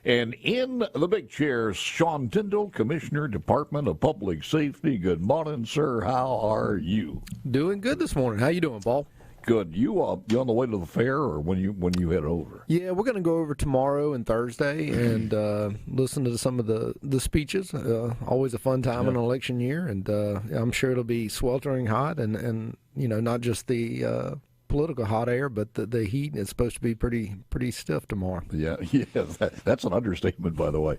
And in the big chair, Sean Tindell, Commissioner, Department of Public Safety. Good morning, sir. How are you? Doing good this morning. How you doing, Paul? Good. You on the way to the fair, or when you head over? Yeah, we're going to go over tomorrow and Thursday and listen to some of the speeches. Always a fun time in an election year, and I'm sure it'll be sweltering hot, and not just the political hot air, but the heat is supposed to be pretty stiff tomorrow. Yeah, that's an understatement, by the way.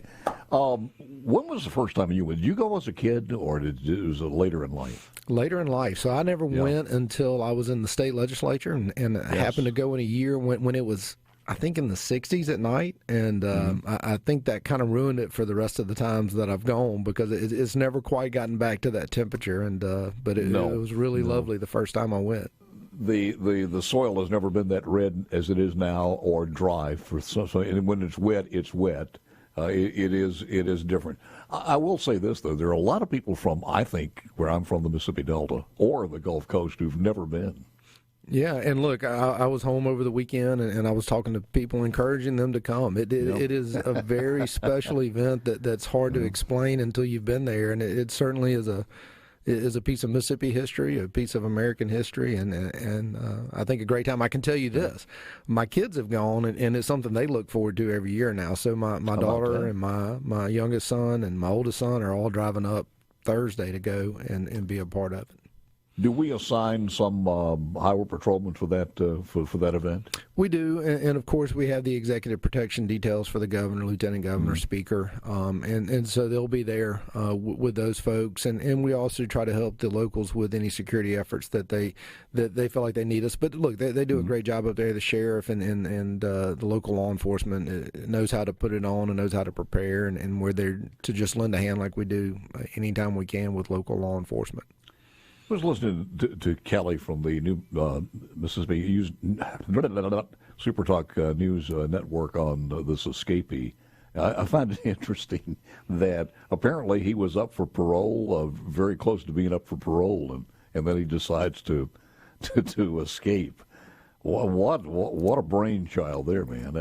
When was the first time you went? Did you go as a kid, or was it later in life? Later in life. So I never went until I was in the state legislature, and I happened to go in a year when it was, I think, in the 60s at night, and I think that kind of ruined it for the rest of the times that I've gone, because it's never quite gotten back to that temperature, and but it was really lovely the first time I went. The soil has never been that red as it is now, or dry. And when it's wet, it's wet. It is different. I will say this, though. There are a lot of people from, I think, where I'm from, the Mississippi Delta or the Gulf Coast, who've never been. Yeah, and look, I was home over the weekend, and I was talking to people, encouraging them to come. It is a very special event that's hard to explain until you've been there, and it certainly is a piece of Mississippi history, a piece of American history, and I think a great time. I can tell you this, my kids have gone, and it's something they look forward to every year now. So my daughter and my youngest son and my oldest son are all driving up Thursday to go and be a part of it. Do we assign some highway patrolmen for that for that event? We do, and of course we have the executive protection details for the governor, lieutenant governor, speaker, and so they'll be there with those folks, and we also try to help the locals with any security efforts that they feel like they need us. But look, they do a great job up there. The sheriff and the local law enforcement knows how to put it on and knows how to prepare, and we're there to just lend a hand like we do anytime we can with local law enforcement. I was listening to Kelly from the new Mississippi SuperTalk News Network on this escapee. I find it interesting that apparently he was up for parole, very close to being up for parole, and then he decides to escape. What a brainchild there, man!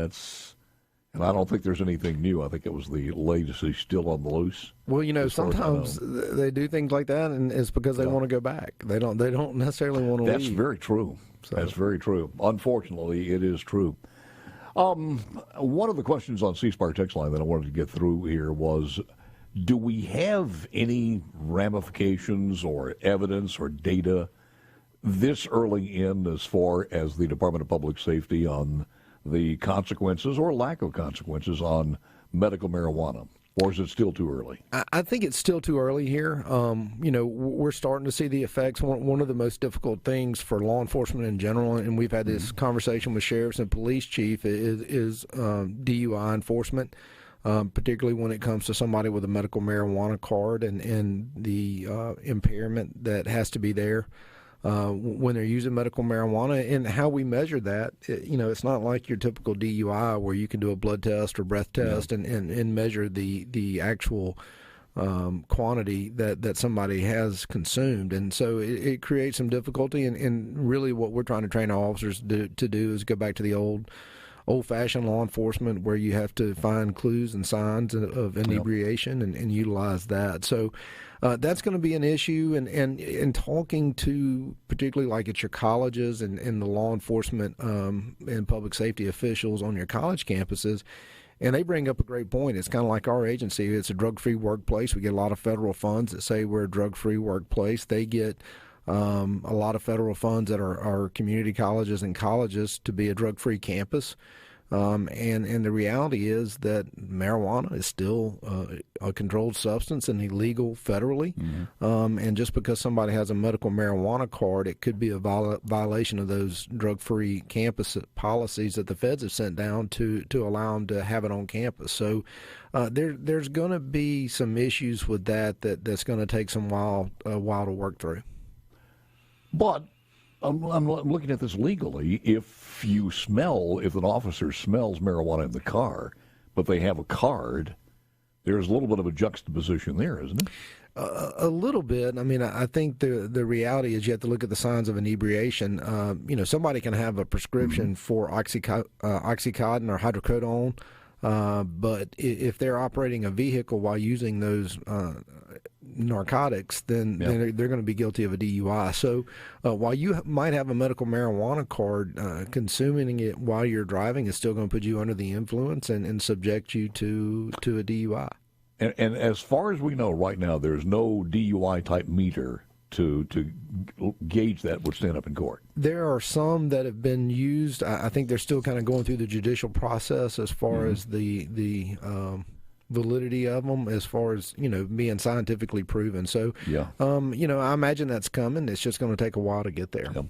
And I don't think there's anything new. I think it was the latest. He's still on the loose. Well, sometimes they do things like that, and it's because they want to go back. They don't necessarily want to leave. That's very true. So. That's very true. Unfortunately, it is true. One of the questions on C-Spire text line that I wanted to get through here was, do we have any ramifications or evidence or data this early in as far as the Department of Public Safety on the consequences or lack of consequences on medical marijuana? Or is it still too early? I think it's still too early here. We're starting to see the effects. One of the most difficult things for law enforcement in general, and we've had this conversation with sheriffs and police chief, is DUI enforcement, particularly when it comes to somebody with a medical marijuana card and the impairment that has to be there when they're using medical marijuana, and how we measure that. It's not like your typical DUI where you can do a blood test or breath test and measure the actual quantity that somebody has consumed. And so it creates some difficulty, and really what we're trying to train our officers to do is go back to the old-fashioned law enforcement, where you have to find clues and signs of inebriation and utilize that. So that's going to be an issue, and talking to, particularly like at your colleges and the law enforcement and public safety officials on your college campuses, and they bring up a great point. It's kind of like our agency. It's a drug-free workplace. We get a lot of federal funds that say we're a drug-free workplace. They get a lot of federal funds that are community colleges and colleges to be a drug-free campus. And the reality is that marijuana is still a controlled substance and illegal federally. And just because somebody has a medical marijuana card, it could be a violation of those drug-free campus policies that the feds have sent down to allow them to have it on campus. So there's going to be some issues with that's going to take a while to work through. But I'm looking at this legally. If an officer smells marijuana in the car, but they have a card, there's a little bit of a juxtaposition there, isn't it? A little bit. I mean, I think the reality is you have to look at the signs of inebriation. Somebody can have a prescription for Oxycontin or hydrocodone But if they're operating a vehicle while using those narcotics, then they're going to be guilty of a DUI. So while you might have a medical marijuana card, consuming it while you're driving is still going to put you under the influence and subject you to a DUI. And as far as we know right now, there's no DUI type meter to gauge that would stand up in court. There are some that have been used. I think they're still kind of going through the judicial process as far as the validity of them, as far as being scientifically proven. So I imagine that's coming. It's just going to take a while to get there. Yeah.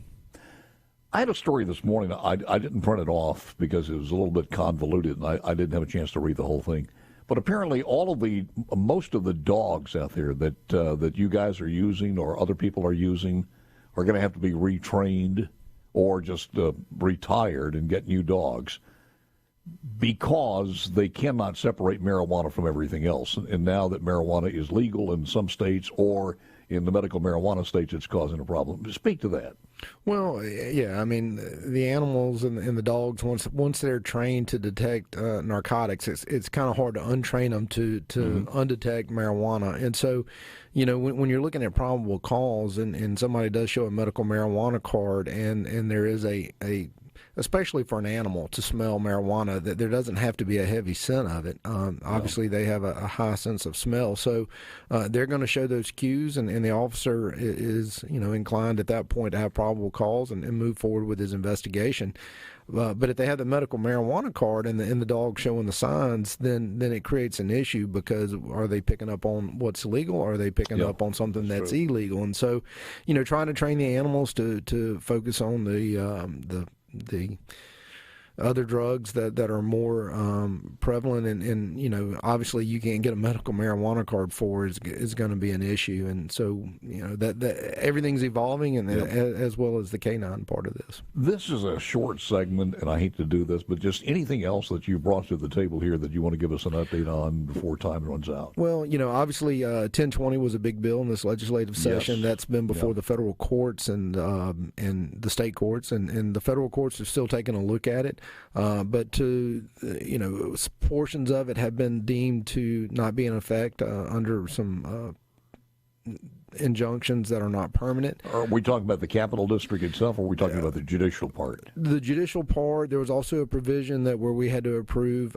I had a story this morning. I didn't print it off because it was a little bit convoluted, and I didn't have a chance to read the whole thing. But apparently, most of the dogs out there that you guys are using or other people are using are going to have to be retrained or just retired and get new dogs because they cannot separate marijuana from everything else. And now that marijuana is legal in some states or in the medical marijuana states, it's causing a problem. Speak to that. Well, yeah, I mean, the animals and the dogs, once they're trained to detect narcotics, it's kind of hard to untrain them to undetect marijuana. And so, when you're looking at probable cause and somebody does show a medical marijuana card and there is a especially for an animal to smell marijuana, that there doesn't have to be a heavy scent of it. Obviously, they have a high sense of smell, so they're going to show those cues, and the officer is inclined at that point to have probable cause and move forward with his investigation. But if they have the medical marijuana card and the dog showing the signs, then it creates an issue because are they picking up on what's legal or are they picking up on something that's illegal? And so, trying to train the animals to focus on the other drugs that are more prevalent and obviously you can't get a medical marijuana card for is going to be an issue. And so that everything's evolving, and as well as the canine part of this. This is a short segment, and I hate to do this, but just anything else that you brought to the table here that you want to give us an update on before time runs out? Well, obviously 1020 was a big bill in this legislative session. That's been before the federal courts and the state courts, and the federal courts are still taking a look at it. But portions of it have been deemed to not be in effect under some injunctions that are not permanent. Are we talking about the Capital District itself, or are we talking about the judicial part? The judicial part, there was also a provision where we had to approve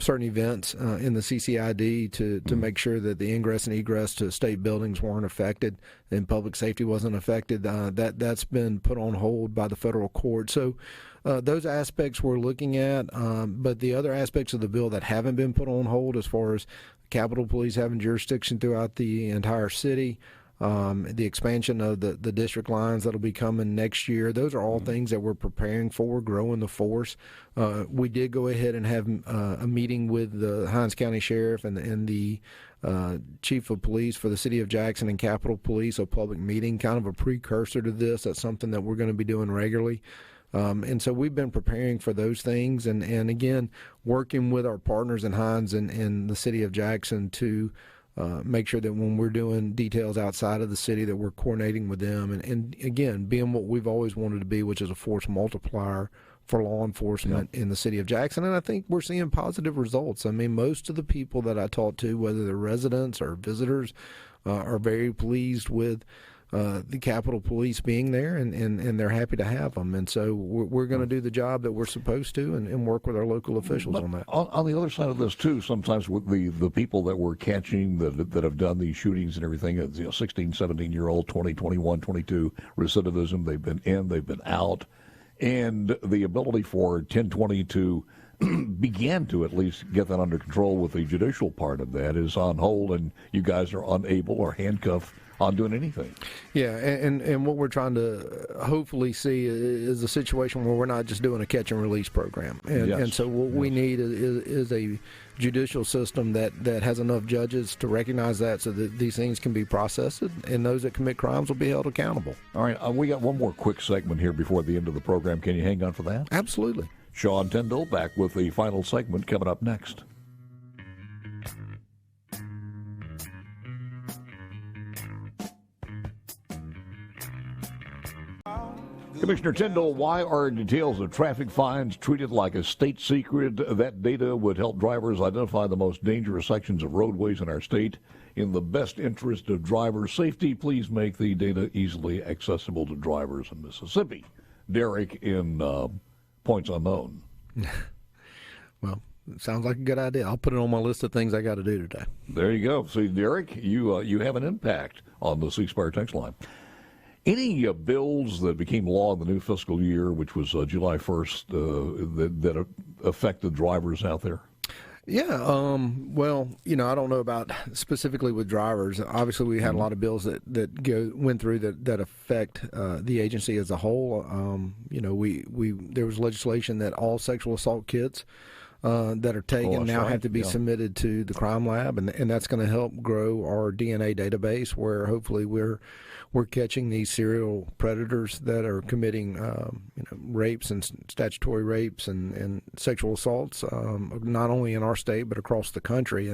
certain events in the CCID to make sure that the ingress and egress to state buildings weren't affected and public safety wasn't affected. That's been put on hold by the federal court. So those aspects we're looking at, but the other aspects of the bill that haven't been put on hold, as far as Capitol Police having jurisdiction throughout the entire city, the expansion of the district lines that'll be coming next year, those are all things that we're preparing for, growing the force. We did go ahead and have a meeting with the Hinds County Sheriff and the Chief of Police for the City of Jackson and Capitol Police, a public meeting, kind of a precursor to this. That's something that we're going to be doing regularly. And so we've been preparing for those things, and again, working with our partners in Hinds and the City of Jackson to make sure that when we're doing details outside of the city that we're coordinating with them, and again, being what we've always wanted to be, which is a force multiplier for law enforcement in the City of Jackson. And I think we're seeing positive results. I mean, most of the people that I talk to, whether they're residents or visitors, are very pleased with the Capitol Police being there, and they're happy to have them. And so we're going to do the job that we're supposed to and work with our local officials on that. On the other side of this, too, sometimes with the people that we're catching that have done these shootings and everything, 16, 17-year-old, 20, 21, 22, recidivism, they've been in, they've been out. And the ability for 1020 to begin to at least get that under control with the judicial part of that is on hold, and you guys are unable or handcuffed on doing anything. Yeah, and what we're trying to hopefully see is a situation where we're not just doing a catch and release program. And so what we need is a judicial system that has enough judges to recognize that, so that these things can be processed and those that commit crimes will be held accountable. All right, we got one more quick segment here before the end of the program. Can you hang on for that? Absolutely. Sean Tindell back with the final segment coming up next. Commissioner Tindell, why are details of traffic fines treated like a state secret? That data would help drivers identify the most dangerous sections of roadways in our state. In the best interest of driver safety, please make the data easily accessible to drivers in Mississippi. Derek in Points Unknown. Well, sounds like a good idea. I'll put it on my list of things I got to do today. There you go. See, Derek, you have an impact on the C Spire text line. Any bills that became law in the new fiscal year, which was July 1st, that affected drivers out there? Yeah, well, I don't know about specifically with drivers. Obviously, we had a lot of bills that went through that affect the agency as a whole. There was legislation that all sexual assault kits that are taken now have to be submitted to the crime lab, and that's going to help grow our DNA database, where hopefully we're catching these serial predators that are committing rapes and statutory rapes and sexual assaults, not only in our state but across the country,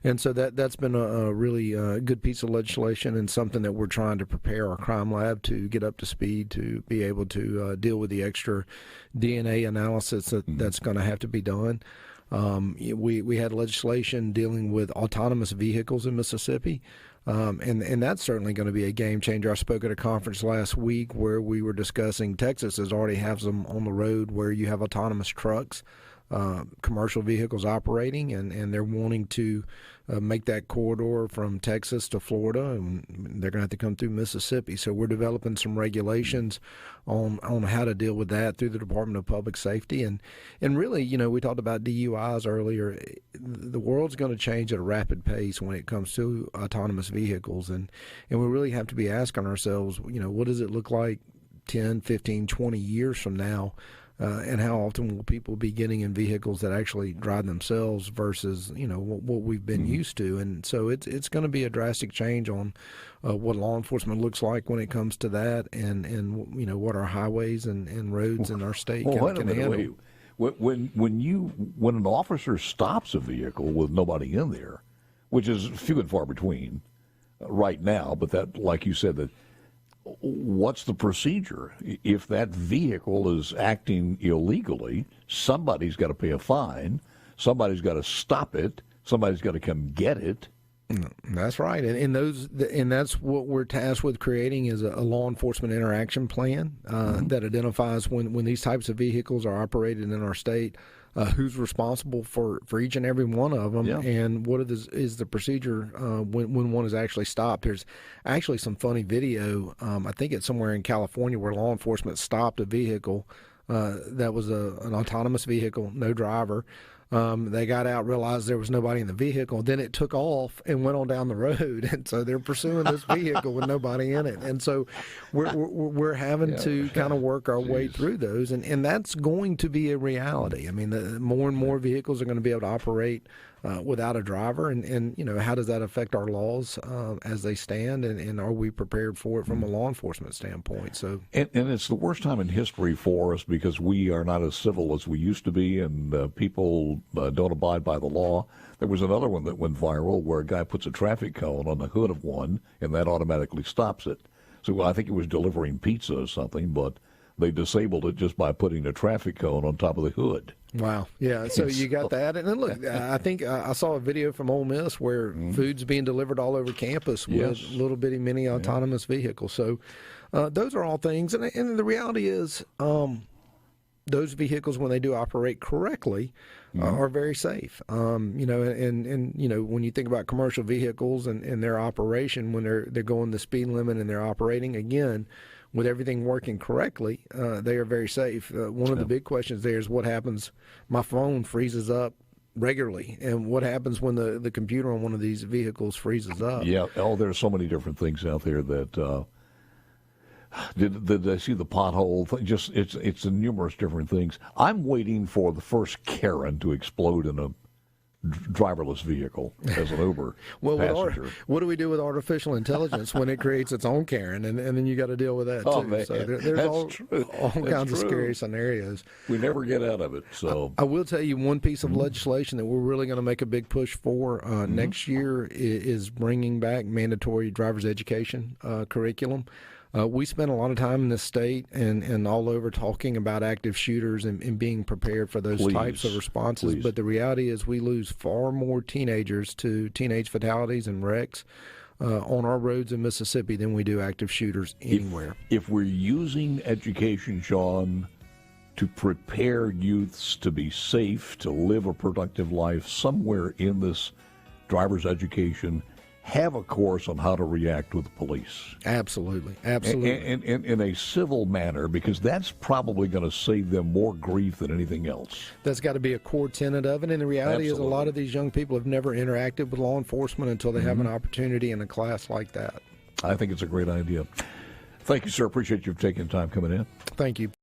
and so that's been a really good piece of legislation and something that we're trying to prepare our crime lab to get up to speed to be able to deal with the extra DNA analysis that's going to have to be done. We had legislation dealing with autonomous vehicles in Mississippi. And that's certainly going to be a game changer. I spoke at a conference last week where we were discussing Texas has already has them on the road where you have autonomous trucks, commercial vehicles operating, and they're wanting to make that corridor from Texas to Florida, and they're going to have to come through Mississippi. So we're developing some regulations on how to deal with that through the Department of Public Safety. And really, we talked about DUIs earlier. The world's going to change at a rapid pace when it comes to autonomous vehicles. And we really have to be asking ourselves, what does it look like 10, 15, 20 years from now? And how often will people be getting in vehicles that actually drive themselves versus what we've been used to? And so it's going to be a drastic change on what law enforcement looks like when it comes to that, and what our highways and roads in our state can handle. When an officer stops a vehicle with nobody in there, which is few and far between right now, but that, like you said, that. What's the procedure? If that vehicle is acting illegally, somebody's got to pay a fine, somebody's got to stop it, somebody's got to come get it. That's right, and that's what we're tasked with creating is a law enforcement interaction plan that identifies when these types of vehicles are operated in our state. Who's responsible for each and every one of them, and what is the procedure when one is actually stopped. There's actually some funny video, I think it's somewhere in California, where law enforcement stopped a vehicle that was an autonomous vehicle, no driver. They got out, realized there was nobody in the vehicle, then it took off and went on down the road, and so they're pursuing this vehicle with nobody in it. And so we're having to kind of work our way through those, and that's going to be a reality. I mean, more and more vehicles are going to be able to operate without a driver, and how does that affect our laws as they stand, and are we prepared for it from a law enforcement standpoint? So and it's the worst time in history for us because we are not as civil as we used to be, and people don't abide by the law. There was another one that went viral where a guy puts a traffic cone on the hood of one, and that automatically stops it. So I think it was delivering pizza or something, but they disabled it just by putting a traffic cone on top of the hood. Wow. Yeah, so you got that. And then look, I think I saw a video from Ole Miss where food's being delivered all over campus with little bitty mini autonomous vehicles. So those are all things. And the reality is those vehicles, when they do operate correctly, are very safe. When you think about commercial vehicles and their operation, when they're going the speed limit and they're operating, again, with everything working correctly, they are very safe. One of the big questions there is what happens. My phone freezes up regularly, and what happens when the computer on one of these vehicles freezes up? Yeah, there's so many different things out there that. Did I see the pothole thing? Just it's numerous different things. I'm waiting for the first Karen to explode in a driverless vehicle as an Uber passenger. What do we do with artificial intelligence when it creates its own Karen, and then you got to deal with that too? Man. So there's all kinds of scary scenarios. We never get out of it. So I will tell you one piece of legislation that we're really going to make a big push for next year is bringing back mandatory driver's education curriculum. We spend a lot of time in this state and all over talking about active shooters and being prepared for those types of responses. But the reality is we lose far more teenagers to teenage fatalities and wrecks on our roads in Mississippi than we do active shooters anywhere. If we're using education, Sean, to prepare youths to be safe, to live a productive life, somewhere in this driver's education, have a course on how to react with the police. Absolutely. And in a civil manner, because that's probably going to save them more grief than anything else. That's got to be a core tenet of it. And the reality is a lot of these young people have never interacted with law enforcement until they have an opportunity in a class like that. I think it's a great idea. Thank you, sir. Appreciate you taking time coming in. Thank you.